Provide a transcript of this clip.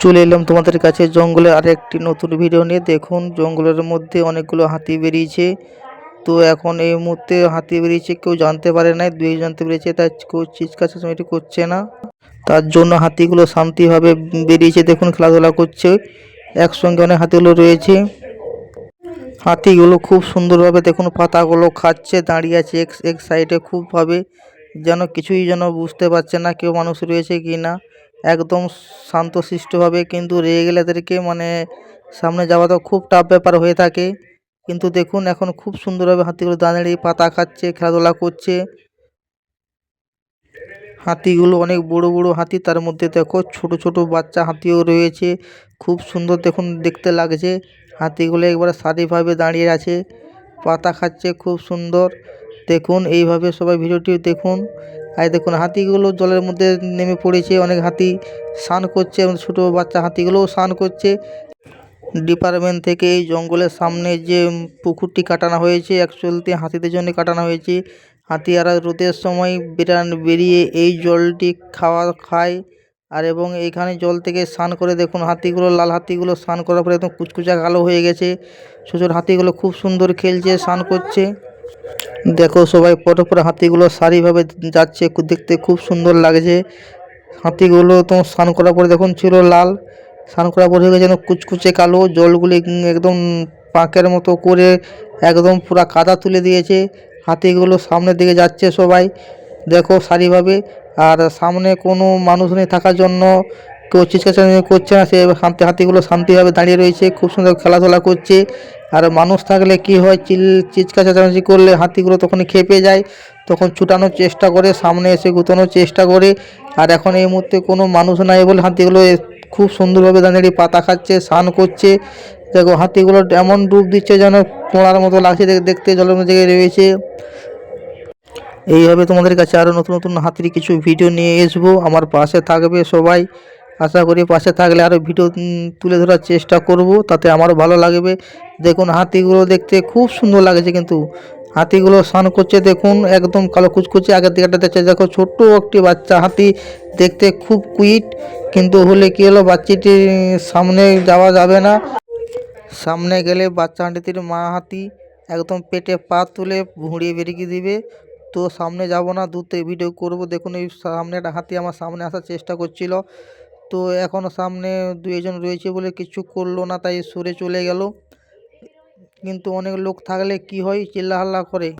চলে এলাম তোমাদের কাছে জঙ্গলের আরেকটি নতুন ভিডিও নিয়ে। দেখুন জঙ্গলের মধ্যে অনেকগুলো হাতি বেরিয়েছে। তো এখন এই মুহূর্তে হাতি বেরিয়েছে কেউ জানতে পারে নাই, দুই জানতে পেরেছে, তাই কেউ চিৎকার চেঁচামেচি করছে না। তার জন্য হাতিগুলো শান্তিভাবে বেরিয়েছে। দেখুন খেলাধুলা করছে, একসঙ্গে অনেক হাতিগুলো রয়েছে। হাতিগুলো খুব সুন্দরভাবে দেখুন পাতাগুলো খাচ্ছে, দাঁড়িয়ে আছে এক সাইডে খুবভাবে, যেন কিছুই যেন বুঝতে পারছে না কেউ মানুষ রয়েছে কি না। একদম শান্তশিষ্টভাবে, কিন্তু রেগে গেলে এদেরকে সামনে যাওয়া তো খুব টাফ ব্যাপার হয়ে থাকে। কিন্তু দেখুন এখন খুব সুন্দরভাবে হাতিগুলো দাঁড়িয়ে পাতা খাচ্ছে, খেলাধুলা করছে। হাতিগুলো অনেক বড় বড় হাতি, তার মধ্যে দেখো ছোট ছোট বাচ্চা হাতিও রয়েছে। খুব সুন্দর দেখুন দেখতে লাগছে। হাতিগুলো একবারে সারিভাবে দাঁড়িয়ে আছে, পাতা খাচ্ছে, খুব সুন্দর। দেখুন এইভাবে সবাই ভিডিওটি দেখুন। আর দেখুন হাতিগুলো জলের মধ্যে নেমে পড়েছে, অনেক হাতি স্নান করছে এবং ছোটো বাচ্চা হাতিগুলোও স্নান করছে। ডিপার্টমেন্ট থেকে এই জঙ্গলের সামনে যে পুকুরটি কাটানো হয়েছে, অ্যাকচুয়ালি হাতিদের জন্য কাটানো হয়েছে। হাতিরা রোদের সময় বেরিয়ে এই জলটি খায়। আর এবং এইখানে জল থেকে স্নান করে দেখুন হাতিগুলো, লাল হাতিগুলো স্নান করার পরে একদম কুচকুচা কালো হয়ে গেছে। ছোট ছোট হাতিগুলো খুব সুন্দর খেলছে, স্নান করছে। দেখো সবাই পরপর হাতিগুলো সারিভাবে যাচ্ছে, দেখতে খুব সুন্দর লাগছে। হাতিগুলো তো স্নান করার পরে দেখুন ছিল লাল, স্নান করার পরে হয়ে গেছে যেন কুচকুচে কালো। জলগুলি একদম পাঁকের মতো করে একদম পুরা কাদা তুলে দিয়েছে। হাতিগুলো সামনের দিকে যাচ্ছে সবাই, দেখো সারিভাবে। আর সামনে কোনো মানুষ নেই থাকার জন্য কেউ চিৎকার করছে না, সে হাতিগুলো শান্তিভাবে দাঁড়িয়ে রয়েছে, খুব সুন্দর খেলাধুলা করছে। আর মানুষ থাকলে কি হয়, চিৎকার চেঁচামেচি করলে হাতিগুলো তখনই খেপে যায়, তখন ছুটানোর চেষ্টা করে, সামনে এসে গুতানোর চেষ্টা করে। আর এখন এই মুহূর্তে কোনো মানুষ নাই বলে হাতিগুলো খুব সুন্দরভাবে দাঁড়িয়ে পাতা খাচ্ছে, স্নান করছে। দেখো হাতিগুলো এমন ডুব দিচ্ছে যেন পোড়ার মতো লাগছে দেখতে, জলের মধ্যে রয়েছে। এইভাবে তোমাদের কাছে আরও নতুন নতুন হাতির কিছু ভিডিও নিয়ে আসবো, আমার পাশে থাকবে সবাই। আশা করি পাশে থাকলে আরও ভিডিও তুলে ধরার চেষ্টা করব, তাতে আমারও ভালো লাগবে। দেখুন হাতিগুলো দেখতে খুব সুন্দর লাগছে, কিন্তু হাতিগুলো স্নান করছে দেখুন, একদম কালো কুচকুচে। আগের দিকটা দেখছে দেখো ছোট্ট একটি বাচ্চা হাতি, দেখতে খুব কুইট। কিন্তু হলে কী হলো, বাচ্চাটির সামনে যাওয়া যাবে না, সামনে গেলে বাচ্চা হাতির মা হাতি একদম পেটে পা তুলে ভুঁড়িয়ে বেরিয়ে দিবে। তো সামনে যাব না, দূর থেকে ভিডিও করব। দেখুন এই সামনে একটা হাতি আমার সামনে আসার চেষ্টা করছিল, তো এখনও সামনে দুইজন রয়েছে বলে কিছু করলো না, তাই সরে চলে গেল। কিন্তু অনেক লোক থাকলে কি হয়, চিল্লাহাল্লা করে।